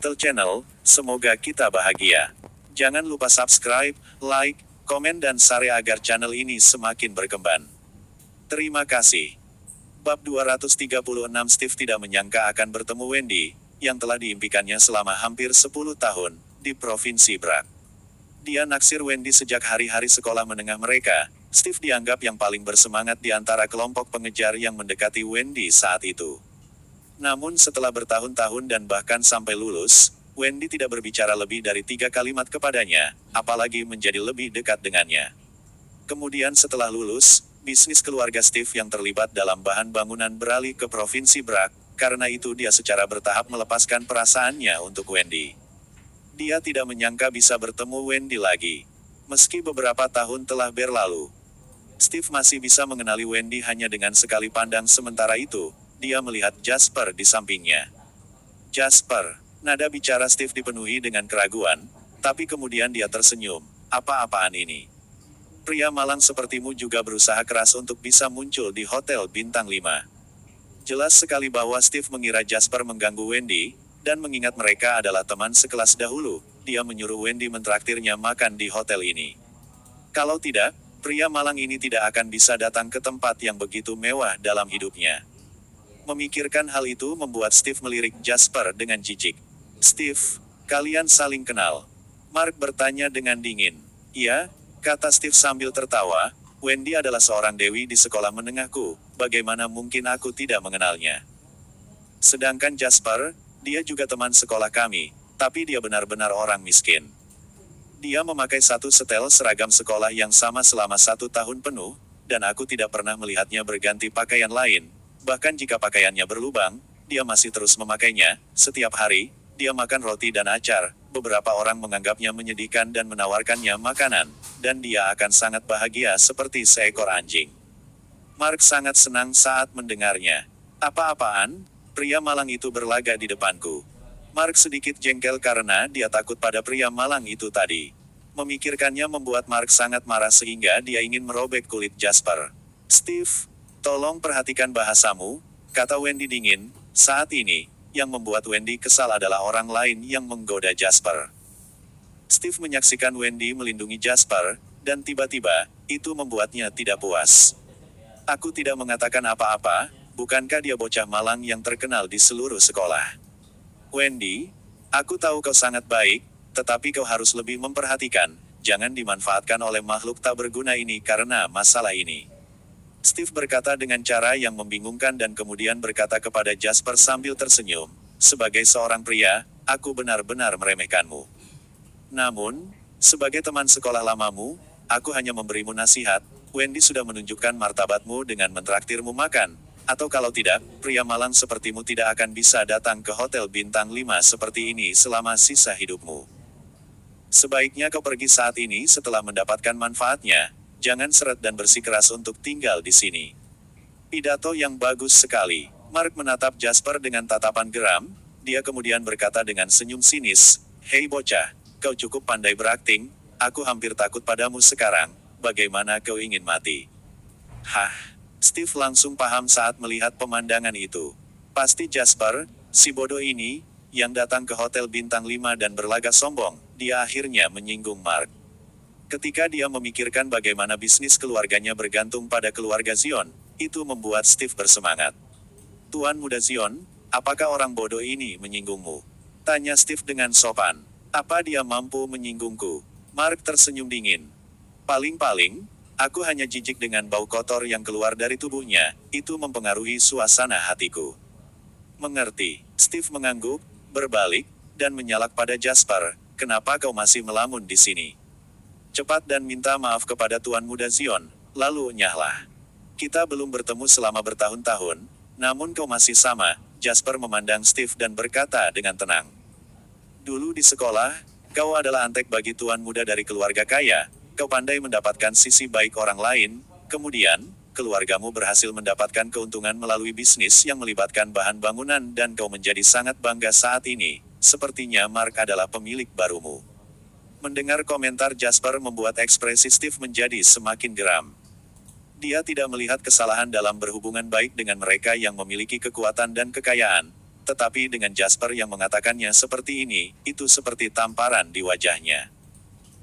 Tel Channel, semoga kita bahagia. Jangan lupa subscribe, like, komen dan share agar channel ini semakin berkembang. Terima kasih. Bab 236 Steve tidak menyangka akan bertemu Wendy, yang telah diimpikannya selama hampir 10 tahun, di Provinsi Brak. Dia naksir Wendy sejak hari-hari sekolah menengah mereka. Steve dianggap yang paling bersemangat di antara kelompok pengejar yang mendekati Wendy saat itu. Namun setelah bertahun-tahun dan bahkan sampai lulus, Wendy tidak berbicara lebih dari 3 kalimat kepadanya, apalagi menjadi lebih dekat dengannya. Kemudian setelah lulus, bisnis keluarga Steve yang terlibat dalam bahan bangunan beralih ke Provinsi Brak, karena itu dia secara bertahap melepaskan perasaannya untuk Wendy. Dia tidak menyangka bisa bertemu Wendy lagi. Meski beberapa tahun telah berlalu, Steve masih bisa mengenali Wendy hanya dengan sekali pandang. Sementara itu, dia melihat Jasper di sampingnya. Jasper, nada bicara Steve dipenuhi dengan keraguan, tapi kemudian dia tersenyum. Apa-apaan ini? Pria malang sepertimu juga berusaha keras untuk bisa muncul di Hotel Bintang 5. Jelas sekali bahwa Steve mengira Jasper mengganggu Wendy, dan mengingat mereka adalah teman sekelas dahulu, dia menyuruh Wendy mentraktirnya makan di hotel ini. Kalau tidak, pria malang ini tidak akan bisa datang ke tempat yang begitu mewah dalam hidupnya. Memikirkan hal itu membuat Steve melirik Jasper dengan jijik. "Steve, kalian saling kenal?" Mark bertanya dengan dingin. "Iya," kata Steve sambil tertawa, "Wendy adalah seorang dewi di sekolah menengahku, bagaimana mungkin aku tidak mengenalnya? Sedangkan Jasper, dia juga teman sekolah kami, tapi dia benar-benar orang miskin. Dia memakai satu setel seragam sekolah yang sama selama 1 tahun penuh, dan aku tidak pernah melihatnya berganti pakaian lain. Bahkan jika pakaiannya berlubang, dia masih terus memakainya. Setiap hari, dia makan roti dan acar. Beberapa orang menganggapnya menyedihkan dan menawarkannya makanan, dan dia akan sangat bahagia seperti seekor anjing." Mark sangat senang saat mendengarnya. "Apa-apaan? Pria malang itu berlaga di depanku." Mark sedikit jengkel karena dia takut pada pria malang itu tadi. Memikirkannya membuat Mark sangat marah sehingga dia ingin merobek kulit Jasper. "Steve, tolong perhatikan bahasamu," kata Wendy dingin. Saat ini, yang membuat Wendy kesal adalah orang lain yang menggoda Jasper. Steve menyaksikan Wendy melindungi Jasper, dan tiba-tiba, itu membuatnya tidak puas. "Aku tidak mengatakan apa-apa, bukankah dia bocah malang yang terkenal di seluruh sekolah? Wendy, aku tahu kau sangat baik, tetapi kau harus lebih memperhatikan, jangan dimanfaatkan oleh makhluk tak berguna ini karena masalah ini." Steve berkata dengan cara yang membingungkan dan kemudian berkata kepada Jasper sambil tersenyum, "Sebagai seorang pria, aku benar-benar meremehkanmu. Namun, sebagai teman sekolah lamamu, aku hanya memberimu nasihat. Wendy sudah menunjukkan martabatmu dengan mentraktirmu makan. Atau kalau tidak, pria malang sepertimu tidak akan bisa datang ke Hotel Bintang 5 seperti ini selama sisa hidupmu. Sebaiknya kau pergi saat ini setelah mendapatkan manfaatnya. Jangan seret dan bersikeras untuk tinggal di sini." Pidato yang bagus sekali. Mark menatap Jasper dengan tatapan geram. Dia kemudian berkata dengan senyum sinis, "Hei bocah, kau cukup pandai berakting. Aku hampir takut padamu sekarang. Bagaimana kau ingin mati?" Hah? Steve langsung paham saat melihat pemandangan itu. Pasti Jasper, si bodoh ini, yang datang ke Hotel Bintang 5 dan berlagak sombong. Dia akhirnya menyinggung Mark. Ketika dia memikirkan bagaimana bisnis keluarganya bergantung pada keluarga Zion, itu membuat Steve bersemangat. "Tuan Muda Zion, apakah orang bodoh ini menyinggungmu?" tanya Steve dengan sopan. "Apa dia mampu menyinggungku?" Mark tersenyum dingin. "Paling-paling, aku hanya jijik dengan bau kotor yang keluar dari tubuhnya, itu mempengaruhi suasana hatiku." "Mengerti." Steve mengangguk, berbalik, dan menyalak pada Jasper, "Kenapa kau masih melamun di sini? Cepat dan minta maaf kepada Tuan Muda Zion, lalu nyahlah. Kita belum bertemu selama bertahun-tahun, namun kau masih sama." Jasper memandang Steve dan berkata dengan tenang. "Dulu di sekolah, kau adalah antek bagi tuan muda dari keluarga kaya, kau pandai mendapatkan sisi baik orang lain, kemudian, keluargamu berhasil mendapatkan keuntungan melalui bisnis yang melibatkan bahan bangunan dan kau menjadi sangat bangga saat ini. Sepertinya Mark adalah pemilik barumu." Mendengar komentar Jasper membuat ekspresi Steve menjadi semakin geram. Dia tidak melihat kesalahan dalam berhubungan baik dengan mereka yang memiliki kekuatan dan kekayaan. tetapi dengan Jasper yang mengatakannya seperti ini, itu seperti tamparan di wajahnya.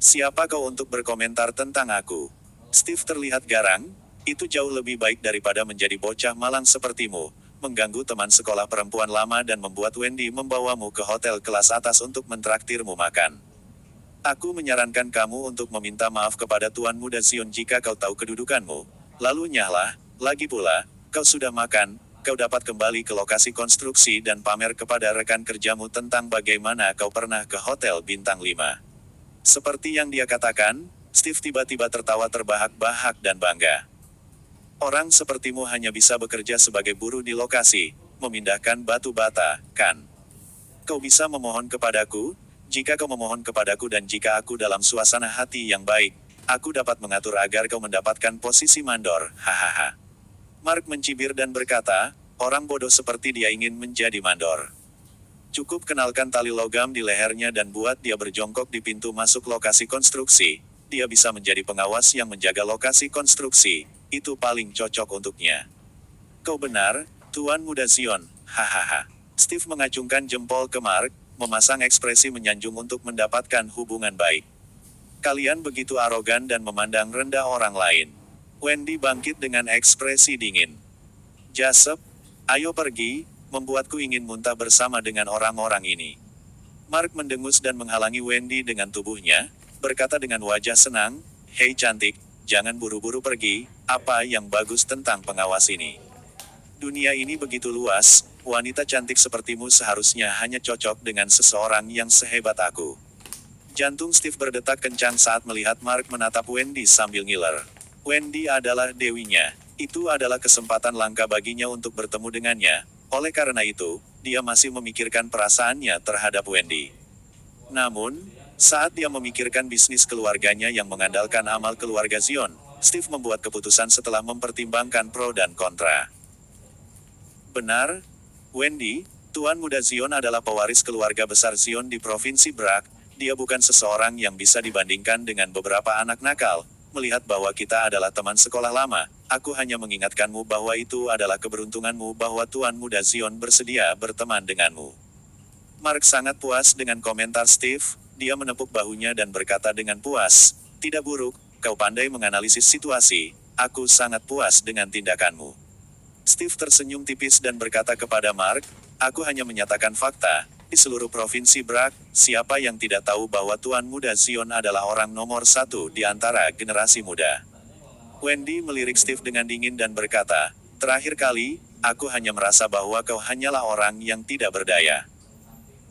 Siapa kau untuk berkomentar tentang aku? Steve terlihat garang, itu jauh lebih baik daripada menjadi bocah malang sepertimu, mengganggu teman sekolah perempuan lama dan membuat Wendy membawamu ke hotel kelas atas untuk mentraktirmu makan. Aku menyarankan kamu untuk meminta maaf kepada Tuan Muda Zion jika kau tahu kedudukanmu. Lalu nyahlah, lagi pula, kau sudah makan, kau dapat kembali ke lokasi konstruksi dan pamer kepada rekan kerjamu tentang bagaimana kau pernah ke hotel bintang 5. Seperti yang dia katakan, Steve tiba-tiba tertawa terbahak-bahak dan bangga. Orang sepertimu hanya bisa bekerja sebagai buruh di lokasi, memindahkan batu bata, kan? Kau bisa memohon kepadaku? Jika kau memohon kepadaku dan jika aku dalam suasana hati yang baik, aku dapat mengatur agar kau mendapatkan posisi mandor, hahaha. Mark mencibir dan berkata, orang bodoh seperti dia ingin menjadi mandor. Cukup kenalkan tali logam di lehernya dan buat dia berjongkok di pintu masuk lokasi konstruksi. Dia bisa menjadi pengawas yang menjaga lokasi konstruksi. Itu paling cocok untuknya. Kau benar, Tuan Muda Zion, hahaha. Steve mengacungkan jempol ke Mark, memasang ekspresi menyanjung untuk mendapatkan hubungan baik. Kalian begitu arogan dan memandang rendah orang lain. Wendy bangkit dengan ekspresi dingin. Jasper, ayo pergi, membuatku ingin muntah bersama dengan orang-orang ini. Mark mendengus dan menghalangi Wendy dengan tubuhnya, berkata dengan wajah senang, hei cantik, jangan buru-buru pergi, apa yang bagus tentang pengawas ini? Dunia ini begitu luas, wanita cantik sepertimu seharusnya hanya cocok dengan seseorang yang sehebat aku. Jantung Steve berdetak kencang saat melihat Mark menatap Wendy sambil ngiler. Wendy adalah dewinya, itu adalah kesempatan langka baginya untuk bertemu dengannya. Oleh karena itu, dia masih memikirkan perasaannya terhadap Wendy. Namun, saat dia memikirkan bisnis keluarganya yang mengandalkan amal keluarga Zion, Steve membuat keputusan setelah mempertimbangkan pro dan kontra. Benar, Wendy, Tuan Muda Zion adalah pewaris keluarga besar Zion di Provinsi Brak. Dia bukan seseorang yang bisa dibandingkan dengan beberapa anak nakal. Melihat bahwa kita adalah teman sekolah lama, aku hanya mengingatkanmu bahwa itu adalah keberuntunganmu bahwa Tuan Muda Zion bersedia berteman denganmu. Mark sangat puas dengan komentar Steve, dia menepuk bahunya dan berkata dengan puas, tidak buruk, kau pandai menganalisis situasi, aku sangat puas dengan tindakanmu. Steve tersenyum tipis dan berkata kepada Mark, aku hanya menyatakan fakta. Di seluruh provinsi Brak, siapa yang tidak tahu bahwa Tuan Muda Zion adalah orang nomor 1 di antara generasi muda? Wendy melirik Steve dengan dingin dan berkata, terakhir kali, aku hanya merasa bahwa kau hanyalah orang yang tidak berdaya.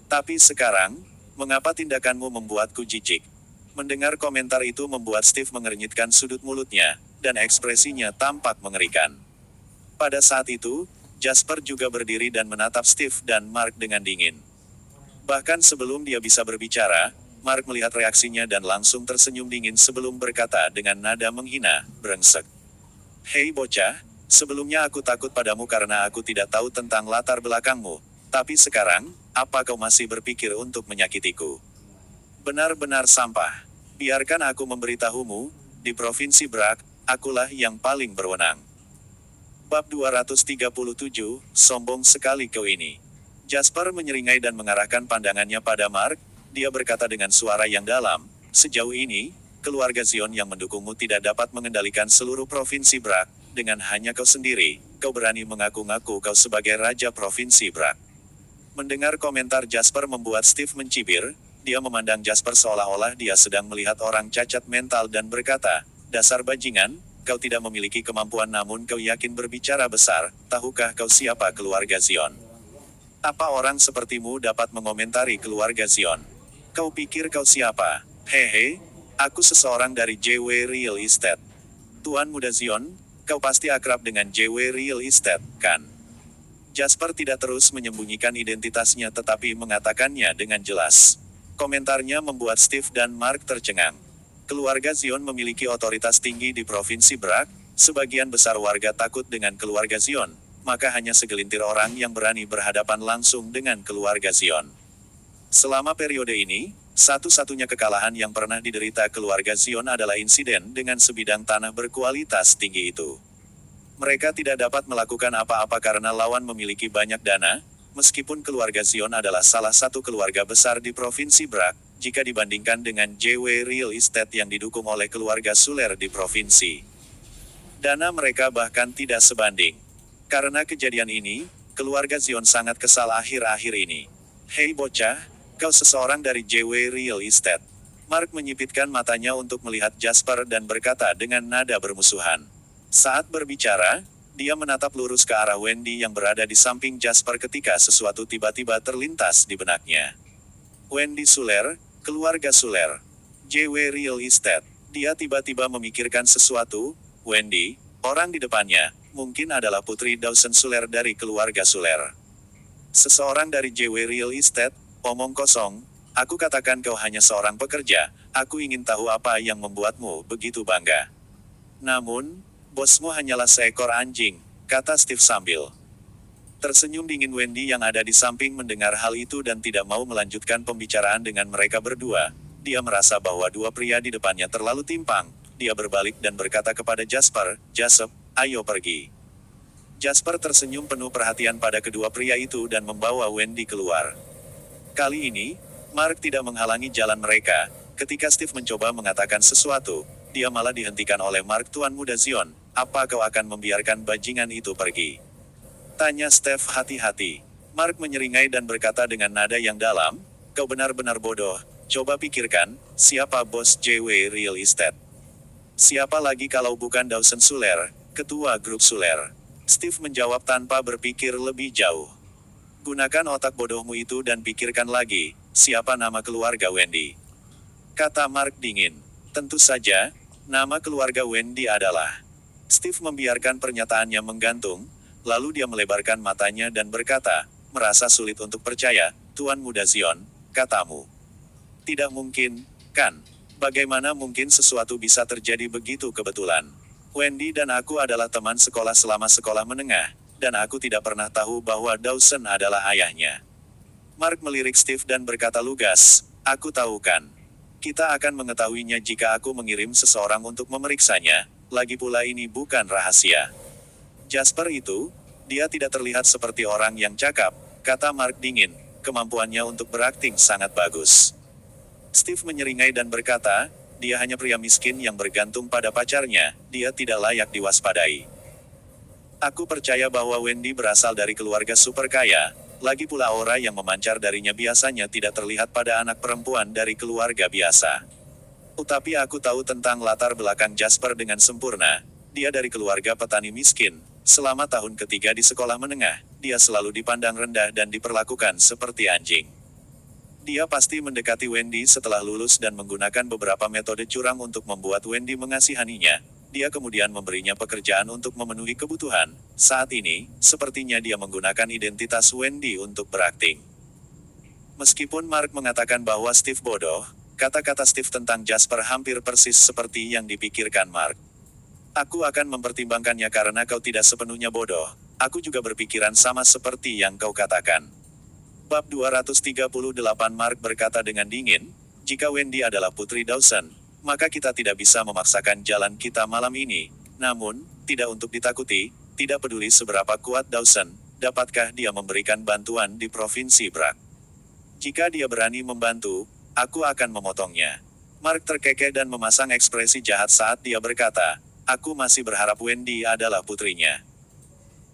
Tapi sekarang, mengapa tindakanmu membuatku jijik? Mendengar komentar itu membuat Steve mengernyitkan sudut mulutnya, dan ekspresinya tampak mengerikan. Pada saat itu, Jasper juga berdiri dan menatap Steve dan Mark dengan dingin. Bahkan sebelum dia bisa berbicara, Mark melihat reaksinya dan langsung tersenyum dingin sebelum berkata dengan nada menghina, brengsek. Hei bocah, sebelumnya aku takut padamu karena aku tidak tahu tentang latar belakangmu, tapi sekarang, apa kau masih berpikir untuk menyakitiku? Benar-benar sampah. Biarkan aku memberitahumu, di Provinsi Brak, akulah yang paling berwenang. Bab 237, sombong sekali kau ini. Jasper menyeringai dan mengarahkan pandangannya pada Mark, dia berkata dengan suara yang dalam, sejauh ini, keluarga Zion yang mendukungmu tidak dapat mengendalikan seluruh provinsi Brak, dengan hanya kau sendiri, kau berani mengaku-ngaku kau sebagai Raja Provinsi Brak. Mendengar komentar Jasper membuat Steve mencibir, dia memandang Jasper seolah-olah dia sedang melihat orang cacat mental dan berkata, dasar bajingan, kau tidak memiliki kemampuan namun kau yakin berbicara besar, tahukah kau siapa keluarga Zion? Apa orang sepertimu dapat mengomentari keluarga Zion? Kau pikir kau siapa? Hehe, aku seseorang dari JW Real Estate. Tuan Muda Zion, kau pasti akrab dengan JW Real Estate, kan? Jasper tidak terus menyembunyikan identitasnya tetapi mengatakannya dengan jelas. Komentarnya membuat Steve dan Mark tercengang. Keluarga Zion memiliki otoritas tinggi di Provinsi Brak, sebagian besar warga takut dengan keluarga Zion. Maka hanya segelintir orang yang berani berhadapan langsung dengan keluarga Zion. Selama periode ini, satu-satunya kekalahan yang pernah diderita keluarga Zion adalah insiden dengan sebidang tanah berkualitas tinggi itu. Mereka tidak dapat melakukan apa-apa karena lawan memiliki banyak dana, Meskipun keluarga Zion adalah salah satu keluarga besar di Provinsi Brak, jika dibandingkan dengan JW Real Estate yang didukung oleh keluarga Suler di provinsi, dana mereka bahkan tidak sebanding. Karena kejadian ini, keluarga Zion sangat kesal akhir-akhir ini. Hei bocah, kau seseorang dari JW Real Estate. Mark menyipitkan matanya untuk melihat Jasper dan berkata dengan nada bermusuhan. Saat berbicara, dia menatap lurus ke arah Wendy yang berada di samping Jasper ketika sesuatu tiba-tiba terlintas di benaknya. Wendy Suler, keluarga Suler. JW Real Estate. Dia tiba-tiba memikirkan sesuatu. Wendy, orang di depannya, mungkin adalah putri Dawson Suler dari keluarga Suler. Seseorang dari JW Real Estate, omong kosong. Aku katakan kau hanya seorang pekerja, aku ingin tahu apa yang membuatmu begitu bangga. Namun, bosmu hanyalah seekor anjing, kata Steve sambil tersenyum dingin. Wendy yang ada di samping mendengar hal itu dan tidak mau melanjutkan pembicaraan dengan mereka berdua. Dia merasa bahwa dua pria di depannya terlalu timpang. Dia berbalik dan berkata kepada Jasper, Jasper, ayo pergi. Jasper tersenyum penuh perhatian pada kedua pria itu dan membawa Wendy keluar. Kali ini, Mark tidak menghalangi jalan mereka. Ketika Steve mencoba mengatakan sesuatu, dia malah dihentikan oleh Mark. Tuan Muda Zion, apa kau akan membiarkan bajingan itu pergi? Tanya Steve hati-hati. Mark menyeringai dan berkata dengan nada yang dalam, kau benar-benar bodoh. Coba pikirkan, siapa bos JW Real Estate? Siapa lagi kalau bukan Dawson Suler, ketua grup Suler? Steve menjawab tanpa berpikir lebih jauh. Gunakan otak bodohmu itu dan pikirkan lagi, siapa nama keluarga Wendy? Kata Mark dingin. Tentu saja, nama keluarga Wendy adalah. Steve membiarkan pernyataannya menggantung, lalu dia melebarkan matanya dan berkata, merasa sulit untuk percaya, Tuan Muda Zion, katamu. Tidak mungkin, kan? Bagaimana mungkin sesuatu bisa terjadi begitu kebetulan? Wendy dan aku adalah teman sekolah selama sekolah menengah, dan aku tidak pernah tahu bahwa Dawson adalah ayahnya. Mark melirik Steve dan berkata lugas, aku tahu kan. Kita akan mengetahuinya jika aku mengirim seseorang untuk memeriksanya, lagi pula ini bukan rahasia. Jasper itu, dia tidak terlihat seperti orang yang cakap, kata Mark dingin, kemampuannya untuk berakting sangat bagus. Steve menyeringai dan berkata, dia hanya pria miskin yang bergantung pada pacarnya, dia tidak layak diwaspadai. Aku percaya bahwa Wendy berasal dari keluarga super kaya, lagi pula aura yang memancar darinya biasanya tidak terlihat pada anak perempuan dari keluarga biasa. Tetapi aku tahu tentang latar belakang Jasper dengan sempurna, dia dari keluarga petani miskin, selama tahun ketiga di sekolah menengah, dia selalu dipandang rendah dan diperlakukan seperti anjing. Dia pasti mendekati Wendy setelah lulus dan menggunakan beberapa metode curang untuk membuat Wendy mengasihaninya. Dia kemudian memberinya pekerjaan untuk memenuhi kebutuhan. Saat ini, sepertinya dia menggunakan identitas Wendy untuk berakting. Meskipun Mark mengatakan bahwa Steve bodoh, kata-kata Steve tentang Jasper hampir persis seperti yang dipikirkan Mark. Aku akan mempertimbangkannya karena kau tidak sepenuhnya bodoh. Aku juga berpikiran sama seperti yang kau katakan. Bab 238. Mark berkata dengan dingin, jika Wendy adalah putri Dawson, maka kita tidak bisa memaksakan jalan kita malam ini. Namun, tidak untuk ditakuti, tidak peduli seberapa kuat Dawson, dapatkah dia memberikan bantuan di Provinsi Brak? Jika dia berani membantu, aku akan memotongnya. Mark terkekeh dan memasang ekspresi jahat saat dia berkata, aku masih berharap Wendy adalah putrinya.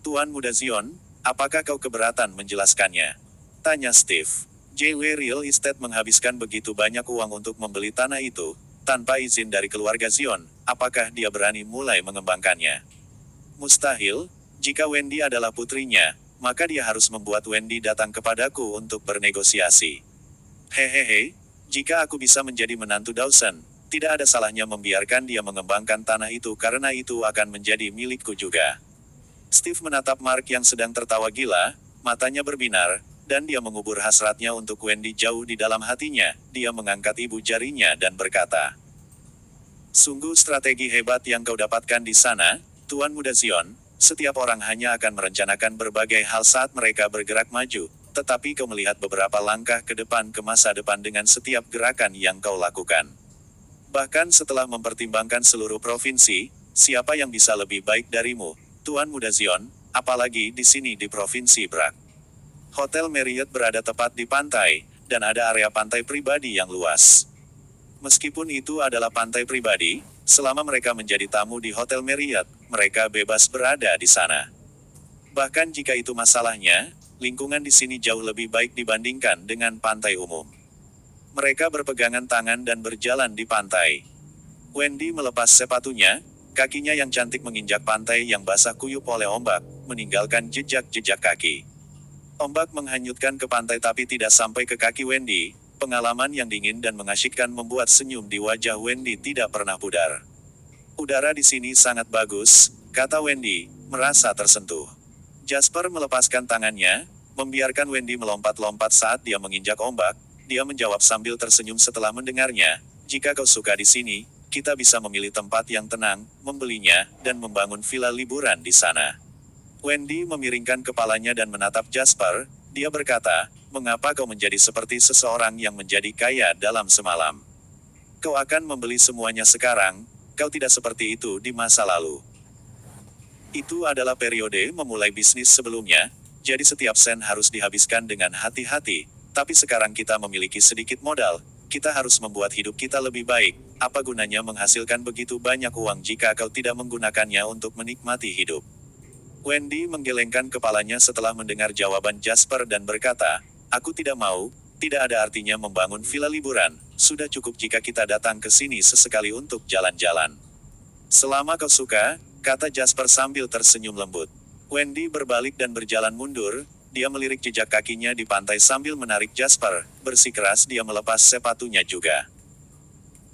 Tuan Muda Zion, apakah kau keberatan menjelaskannya? Tanya Steve. JW Real Estate menghabiskan begitu banyak uang untuk membeli tanah itu, tanpa izin dari keluarga Zion, apakah dia berani mulai mengembangkannya? Mustahil, jika Wendy adalah putrinya, maka dia harus membuat Wendy datang kepadaku untuk bernegosiasi. Hehehe, jika aku bisa menjadi menantu Dawson, tidak ada salahnya membiarkan dia mengembangkan tanah itu karena itu akan menjadi milikku juga. Steve menatap Mark yang sedang tertawa gila, matanya berbinar, dan dia mengubur hasratnya untuk Wendy jauh di dalam hatinya. Dia mengangkat ibu jarinya dan berkata, sungguh strategi hebat yang kau dapatkan di sana, Tuan Muda Zion. Setiap orang hanya akan merencanakan berbagai hal saat mereka bergerak maju, tetapi kau melihat beberapa langkah ke depan ke masa depan dengan setiap gerakan yang kau lakukan. Bahkan setelah mempertimbangkan seluruh provinsi, siapa yang bisa lebih baik darimu, Tuan Muda Zion, apalagi di sini di Provinsi Brak. Hotel Marriott berada tepat di pantai, dan ada area pantai pribadi yang luas. Meskipun itu adalah pantai pribadi, selama mereka menjadi tamu di Hotel Marriott, mereka bebas berada di sana. Bahkan jika itu masalahnya, lingkungan di sini jauh lebih baik dibandingkan dengan pantai umum. Mereka berpegangan tangan dan berjalan di pantai. Wendy melepas sepatunya, kakinya yang cantik menginjak pantai yang basah kuyup oleh ombak, meninggalkan jejak-jejak kaki. Ombak menghanyutkan ke pantai tapi tidak sampai ke kaki Wendy. Pengalaman yang dingin dan mengasyikkan membuat senyum di wajah Wendy tidak pernah pudar. Udara di sini sangat bagus, kata Wendy, merasa tersentuh. Jasper melepaskan tangannya, membiarkan Wendy melompat-lompat saat dia menginjak ombak. Dia menjawab sambil tersenyum setelah mendengarnya, jika kau suka di sini, kita bisa memilih tempat yang tenang, membelinya, dan membangun villa liburan di sana. Wendy memiringkan kepalanya dan menatap Jasper. Dia berkata, mengapa kau menjadi seperti seseorang yang menjadi kaya dalam semalam? Kau akan membeli semuanya sekarang, kau tidak seperti itu di masa lalu. Itu adalah periode memulai bisnis sebelumnya, jadi setiap sen harus dihabiskan dengan hati-hati, tapi sekarang kita memiliki sedikit modal, kita harus membuat hidup kita lebih baik. Apa gunanya menghasilkan begitu banyak uang jika kau tidak menggunakannya untuk menikmati hidup? Wendy menggelengkan kepalanya setelah mendengar jawaban Jasper dan berkata, aku tidak mau, tidak ada artinya membangun villa liburan, sudah cukup jika kita datang ke sini sesekali untuk jalan-jalan. Selama kau suka, kata Jasper sambil tersenyum lembut. Wendy berbalik dan berjalan mundur, dia melirik jejak kakinya di pantai sambil menarik Jasper, bersikeras dia melepas sepatunya juga.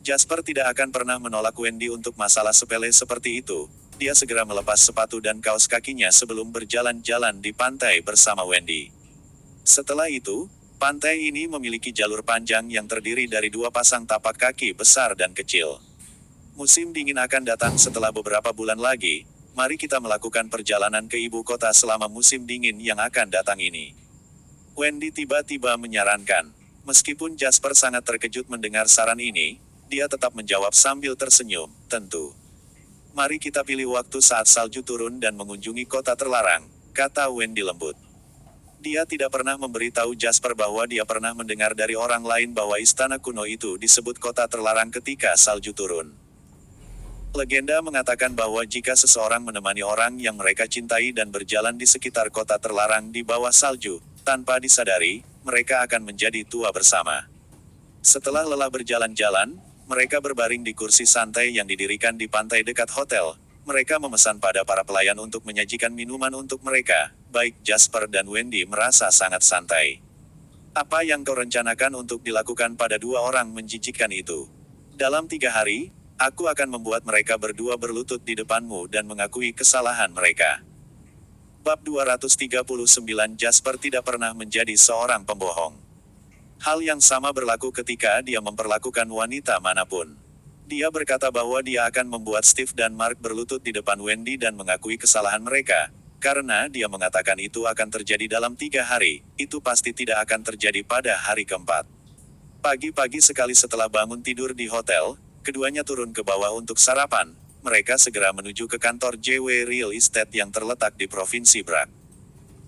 Jasper tidak akan pernah menolak Wendy untuk masalah sepele seperti itu. Dia segera melepas sepatu dan kaos kakinya sebelum berjalan-jalan di pantai bersama Wendy. Setelah itu, pantai ini memiliki jalur panjang yang terdiri dari dua pasang tapak kaki besar dan kecil. Musim dingin akan datang setelah beberapa bulan lagi. Mari kita melakukan perjalanan ke ibu kota selama musim dingin yang akan datang ini. Wendy tiba-tiba menyarankan. Meskipun Jasper sangat terkejut mendengar saran ini, dia tetap menjawab sambil tersenyum, tentu. Mari kita pilih waktu saat salju turun dan mengunjungi kota terlarang, kata Wendy lembut. Dia tidak pernah memberitahu Jasper bahwa dia pernah mendengar dari orang lain bahwa istana kuno itu disebut kota terlarang ketika salju turun. Legenda mengatakan bahwa jika seseorang menemani orang yang mereka cintai dan berjalan di sekitar kota terlarang di bawah salju, tanpa disadari, mereka akan menjadi tua bersama. Setelah lelah berjalan-jalan, mereka berbaring di kursi santai yang didirikan di pantai dekat hotel. Mereka memesan pada para pelayan untuk menyajikan minuman untuk mereka. Baik Jasper dan Wendy merasa sangat santai. Apa yang kau rencanakan untuk dilakukan pada dua orang menjijikkan itu? Dalam 3 hari, aku akan membuat mereka berdua berlutut di depanmu dan mengakui kesalahan mereka. Bab 239 Jasper tidak pernah menjadi seorang pembohong. Hal yang sama berlaku ketika dia memperlakukan wanita manapun. Dia berkata bahwa dia akan membuat Steve dan Mark berlutut di depan Wendy dan mengakui kesalahan mereka. Karena dia mengatakan itu akan terjadi dalam 3 hari, itu pasti tidak akan terjadi pada hari keempat. Pagi-pagi sekali setelah bangun tidur di hotel, keduanya turun ke bawah untuk sarapan. Mereka segera menuju ke kantor JW Real Estate yang terletak di Provinsi Brac.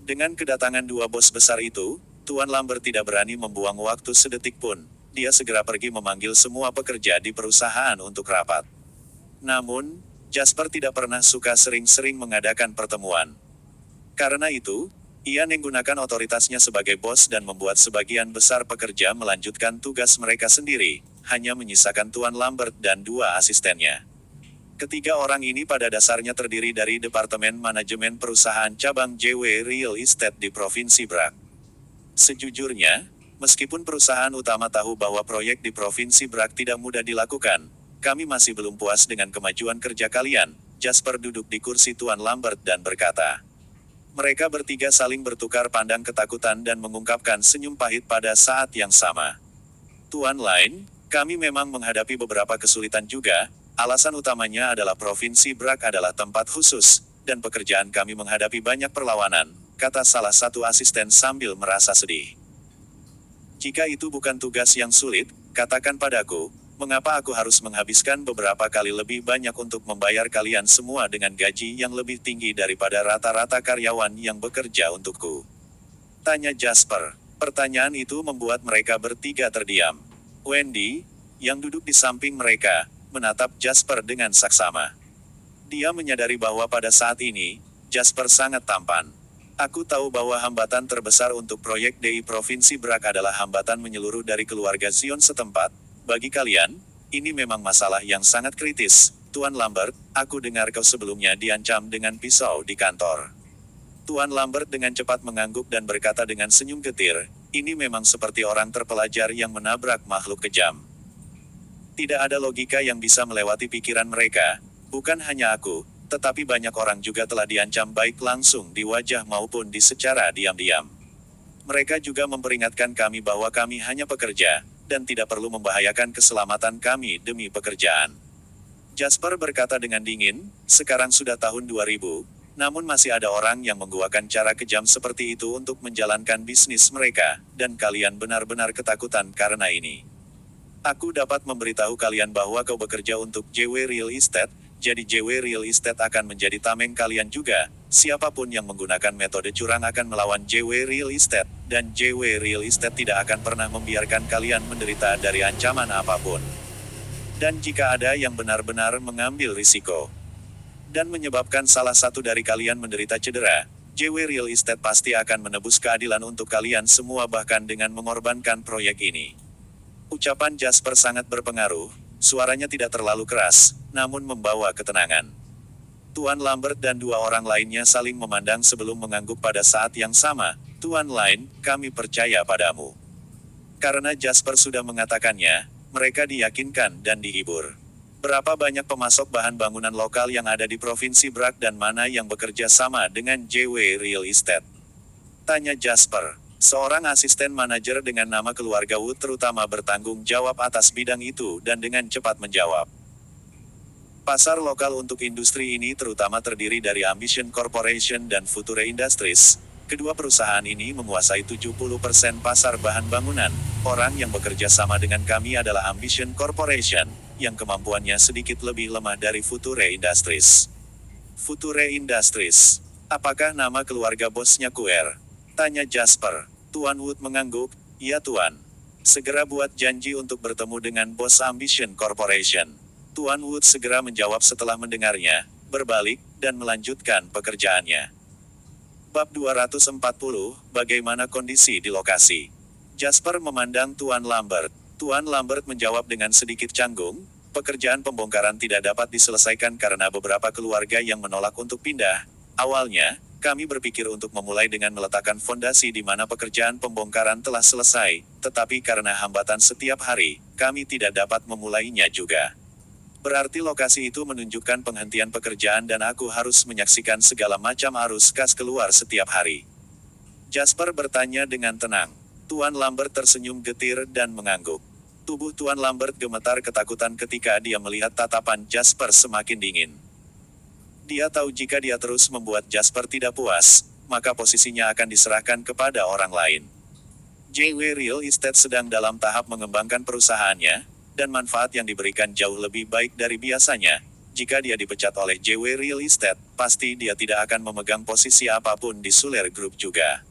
Dengan kedatangan dua bos besar itu, Tuan Lambert tidak berani membuang waktu sedetik pun. Dia segera pergi memanggil semua pekerja di perusahaan untuk rapat. Namun, Jasper tidak pernah suka sering-sering mengadakan pertemuan. Karena itu, ia menggunakan otoritasnya sebagai bos dan membuat sebagian besar pekerja melanjutkan tugas mereka sendiri, hanya menyisakan Tuan Lambert dan 2 asistennya. Ketiga orang ini pada dasarnya terdiri dari Departemen Manajemen Perusahaan Cabang JW Real Estate di Provinsi Brac. Sejujurnya, meskipun perusahaan utama tahu bahwa proyek di Provinsi Brac tidak mudah dilakukan, kami masih belum puas dengan kemajuan kerja kalian. Jasper duduk di kursi Tuan Lambert dan berkata. Mereka bertiga saling bertukar pandang ketakutan dan mengungkapkan senyum pahit pada saat yang sama. Tuan Lain, kami memang menghadapi beberapa kesulitan juga, alasan utamanya adalah Provinsi Brac adalah tempat khusus, dan pekerjaan kami menghadapi banyak perlawanan, kata salah satu asisten sambil merasa sedih. Jika itu bukan tugas yang sulit, katakan padaku, mengapa aku harus menghabiskan beberapa kali lebih banyak untuk membayar kalian semua dengan gaji yang lebih tinggi daripada rata-rata karyawan yang bekerja untukku? Tanya Jasper. Pertanyaan itu membuat mereka bertiga terdiam. Wendy, yang duduk di samping mereka, menatap Jasper dengan saksama. Dia menyadari bahwa pada saat ini, Jasper sangat tampan. Aku tahu bahwa hambatan terbesar untuk proyek DI Provinsi Brak adalah hambatan menyeluruh dari keluarga Zion setempat. Bagi kalian, ini memang masalah yang sangat kritis. Tuan Lambert, aku dengar kau sebelumnya diancam dengan pisau di kantor. Tuan Lambert dengan cepat mengangguk dan berkata dengan senyum getir, ini memang seperti orang terpelajar yang menabrak makhluk kejam. Tidak ada logika yang bisa melewati pikiran mereka, bukan hanya aku, tetapi banyak orang juga telah diancam baik langsung di wajah maupun di secara diam-diam. Mereka juga memperingatkan kami bahwa kami hanya pekerja, dan tidak perlu membahayakan keselamatan kami demi pekerjaan. Jasper berkata dengan dingin, sekarang sudah tahun 2000, namun masih ada orang yang menggunakan cara kejam seperti itu untuk menjalankan bisnis mereka, dan kalian benar-benar ketakutan karena ini. Aku dapat memberitahu kalian bahwa kau bekerja untuk JW Real Estate, jadi JW Real Estate akan menjadi tameng kalian juga. Siapapun yang menggunakan metode curang akan melawan JW Real Estate, dan JW Real Estate tidak akan pernah membiarkan kalian menderita dari ancaman apapun. Dan jika ada yang benar-benar mengambil risiko dan menyebabkan salah satu dari kalian menderita cedera, JW Real Estate pasti akan menebus keadilan untuk kalian semua bahkan dengan mengorbankan proyek ini. Ucapan Jasper sangat berpengaruh, suaranya tidak terlalu keras, namun membawa ketenangan. Tuan Lambert dan dua orang lainnya saling memandang sebelum mengangguk pada saat yang sama. Tuan Lin, kami percaya padamu. Karena Jasper sudah mengatakannya, mereka diyakinkan dan dihibur. Berapa banyak pemasok bahan bangunan lokal yang ada di Provinsi Brak dan mana yang bekerja sama dengan JW Real Estate? Tanya Jasper. Seorang asisten manajer dengan nama keluarga Wood terutama bertanggung jawab atas bidang itu dan dengan cepat menjawab. Pasar lokal untuk industri ini terutama terdiri dari Ambition Corporation dan Future Industries. Kedua perusahaan ini menguasai 70% pasar bahan bangunan. Orang yang bekerja sama dengan kami adalah Ambition Corporation, yang kemampuannya sedikit lebih lemah dari Future Industries. Future Industries. Apakah nama keluarga bosnya Kuer? Tanya Jasper. Tuan Wood mengangguk, iya tuan. Segera buat janji untuk bertemu dengan bos Ambition Corporation. Tuan Wood segera menjawab setelah mendengarnya, berbalik, dan melanjutkan pekerjaannya. Bab 240, bagaimana kondisi di lokasi? Jasper memandang Tuan Lambert. Tuan Lambert menjawab dengan sedikit canggung, pekerjaan pembongkaran tidak dapat diselesaikan karena beberapa keluarga yang menolak untuk pindah. Awalnya, kami berpikir untuk memulai dengan meletakkan fondasi di mana pekerjaan pembongkaran telah selesai, tetapi karena hambatan setiap hari, kami tidak dapat memulainya juga. Berarti lokasi itu menunjukkan penghentian pekerjaan dan aku harus menyaksikan segala macam arus kas keluar setiap hari. Jasper bertanya dengan tenang. Tuan Lambert tersenyum getir dan mengangguk. Tubuh Tuan Lambert gemetar ketakutan ketika dia melihat tatapan Jasper semakin dingin. Dia tahu jika dia terus membuat Jasper tidak puas, maka posisinya akan diserahkan kepada orang lain. JW Real Estate sedang dalam tahap mengembangkan perusahaannya, dan manfaat yang diberikan jauh lebih baik dari biasanya. Jika dia dipecat oleh JW Real Estate, pasti dia tidak akan memegang posisi apapun di Suler Group juga.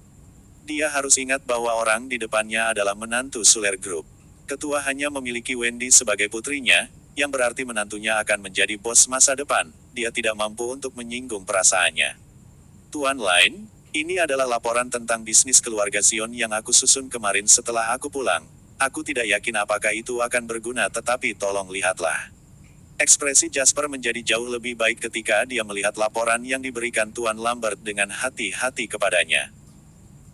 Dia harus ingat bahwa orang di depannya adalah menantu Suler Group. Ketua hanya memiliki Wendy sebagai putrinya, yang berarti menantunya akan menjadi bos masa depan. Dia tidak mampu untuk menyinggung perasaannya. Tuan Lin, ini adalah laporan tentang bisnis keluarga Zion yang aku susun kemarin setelah aku pulang. Aku tidak yakin apakah itu akan berguna tetapi tolong lihatlah. Ekspresi Jasper menjadi jauh lebih baik ketika dia melihat laporan yang diberikan Tuan Lambert dengan hati-hati kepadanya.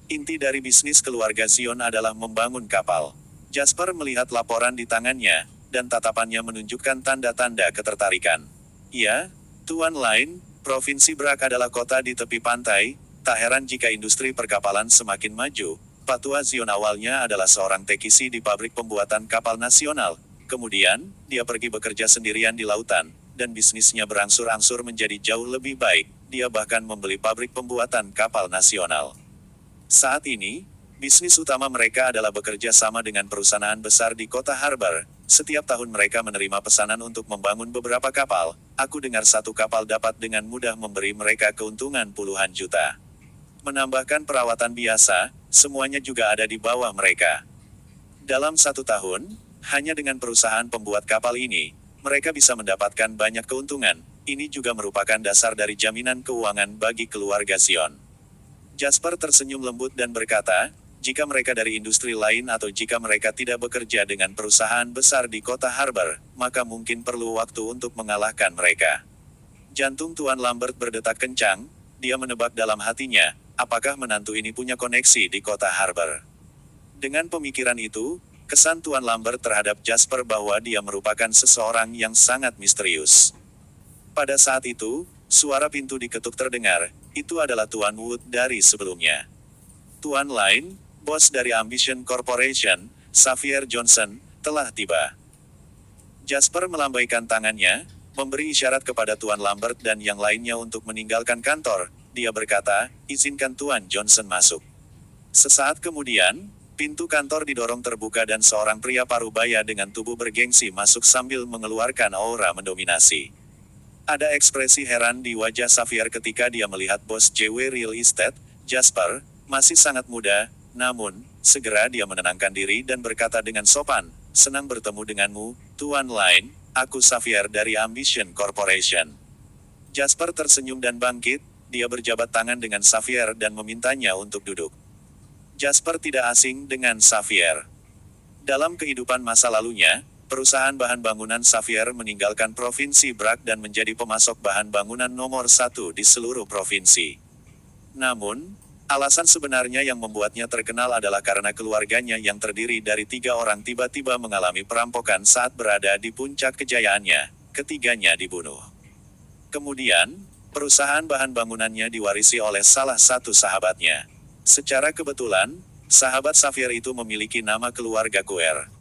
Inti dari bisnis keluarga Zion adalah membangun kapal. Jasper melihat laporan di tangannya, dan tatapannya menunjukkan tanda-tanda ketertarikan. Ya, Tuan Lin, Provinsi Brak adalah kota di tepi pantai, tak heran jika industri perkapalan semakin maju. Patua Zion awalnya adalah seorang teknisi di pabrik pembuatan kapal nasional. Kemudian, dia pergi bekerja sendirian di lautan, dan bisnisnya berangsur-angsur menjadi jauh lebih baik. Dia bahkan membeli pabrik pembuatan kapal nasional. Saat ini, bisnis utama mereka adalah bekerja sama dengan perusahaan besar di kota Harbor. Setiap tahun mereka menerima pesanan untuk membangun beberapa kapal. Aku dengar satu kapal dapat dengan mudah memberi mereka keuntungan puluhan juta. Menambahkan perawatan biasa, semuanya juga ada di bawah mereka. Dalam 1 tahun, hanya dengan perusahaan pembuat kapal ini, mereka bisa mendapatkan banyak keuntungan. Ini juga merupakan dasar dari jaminan keuangan bagi keluarga Sion. Jasper tersenyum lembut dan berkata, jika mereka dari industri lain atau jika mereka tidak bekerja dengan perusahaan besar di kota Harbor, maka mungkin perlu waktu untuk mengalahkan mereka. Jantung Tuan Lambert berdetak kencang, dia menebak dalam hatinya, apakah menantu ini punya koneksi di kota Harbor. Dengan pemikiran itu, kesan Tuan Lambert terhadap Jasper bahwa dia merupakan seseorang yang sangat misterius. Pada saat itu, suara pintu diketuk terdengar, itu adalah Tuan Wood dari sebelumnya. Tuan Lin, bos dari Ambition Corporation, Xavier Johnson, telah tiba. Jasper melambaikan tangannya, memberi isyarat kepada Tuan Lambert dan yang lainnya untuk meninggalkan kantor. Dia berkata, izinkan Tuan Johnson masuk. Sesaat kemudian, pintu kantor didorong terbuka dan seorang pria parubaya dengan tubuh bergengsi masuk sambil mengeluarkan aura mendominasi. Ada ekspresi heran di wajah Xavier ketika dia melihat bos JW Real Estate, Jasper, masih sangat muda, namun, segera dia menenangkan diri dan berkata dengan sopan, senang bertemu denganmu, Tuan Lin, aku Xavier dari Ambition Corporation. Jasper tersenyum dan bangkit, dia berjabat tangan dengan Xavier dan memintanya untuk duduk. Jasper tidak asing dengan Xavier. Dalam kehidupan masa lalunya, perusahaan bahan bangunan Xavier meninggalkan Provinsi Brak dan menjadi pemasok bahan bangunan nomor 1 di seluruh provinsi. Namun, alasan sebenarnya yang membuatnya terkenal adalah karena keluarganya yang terdiri dari 3 orang tiba-tiba mengalami perampokan saat berada di puncak kejayaannya, ketiganya dibunuh. Kemudian, perusahaan bahan bangunannya diwarisi oleh salah satu sahabatnya. Secara kebetulan, sahabat Xavier itu memiliki nama keluarga Guer.